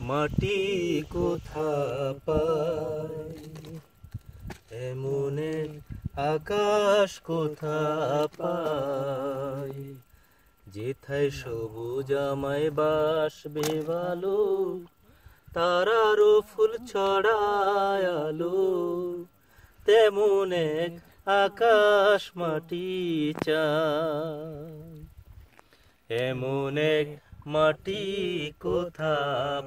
মাটি কোথা পায়, এমন এক আকাশ কোথা পায়, যেথায় সবুজ আমায় বাসবে ভালো, তারারও ফুল ছড়ায় আলো, তেমন এক আকাশ মাটি চায়। এমন এক মাটি কোথা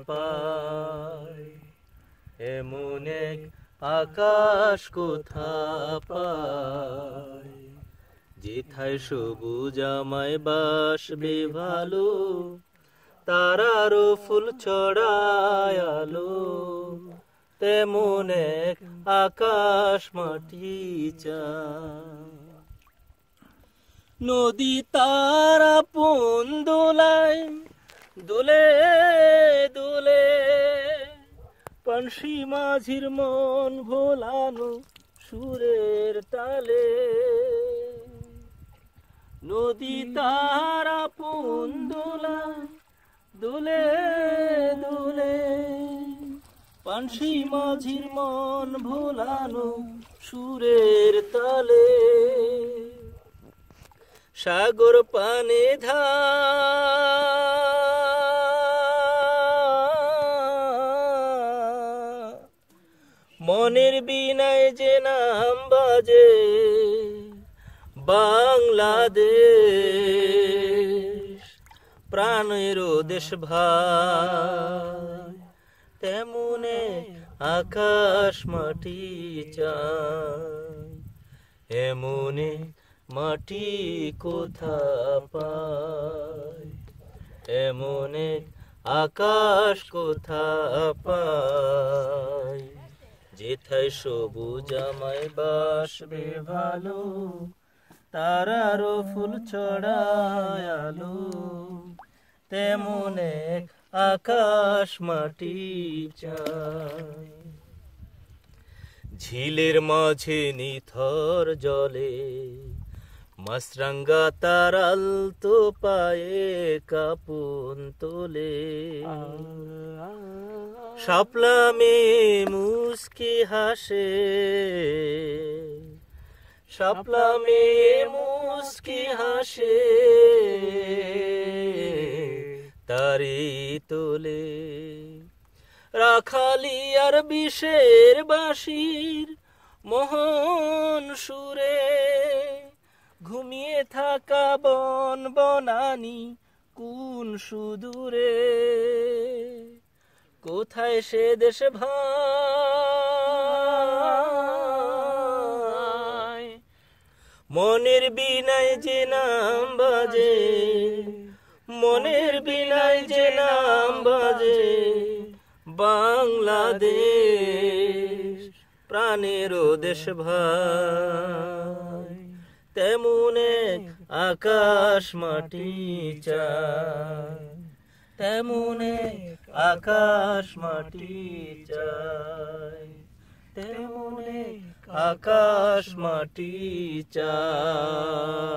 পায়, এমন এক আকাশ কোথা পায়, যেথায় সবুজ আমায় বাসবে ভালো, তারারও ফুল ছড়ায় আলো, তেমন এক আকাশ মাটি চায়। নদী তার আপন দোলায় দোলে দোলে, পানসি মাঝির মন ভোলানো সুরের তালে। নদী তার আপন দোলায় দোলে দোলে, পানসি মাঝির মন ভোলানো সুরের তালে। সাগর পানে মনের বিনায় যে নাম বাজে বাংলাদেশ, প্রাণেরও দেশ ভাই, তেমন আকাশ মাটি চায়। এমন মাটি কোথা পায়, এমন আকাশ কোথা পায়, যেথায় সবুজ আমায় বাসবে ভালো, তারারও ফুল ছড়ায় আলো, তেমন আকাশ মাটি চায়। ঝিলের মাঝে নিথর জলে মাছরাঙ্গা তার আলতো পায়ে কাপন তোলে, শাপলা মেয়ে মুস্কি হাসে, শাপলা মেয়ে মুস্কি হাসে, তারি তোলে। রাখালি আর বিষের বাঁশির মোহন সুরে, ঘুমিয়ে থাকা বন বনানি কোন সুদূরে, কোথায় সে দেশ ভাই, মনের বিনায় যে নাম বাজে, মনের বিনায় যে নাম বাজে বাংলাদেশ, প্রাণেরও দেশ ভাই, তেমন আকাশ মাটি চায়, তেমন আকাশ মাটি চায়, তেমন আকাশ মাটি চায়।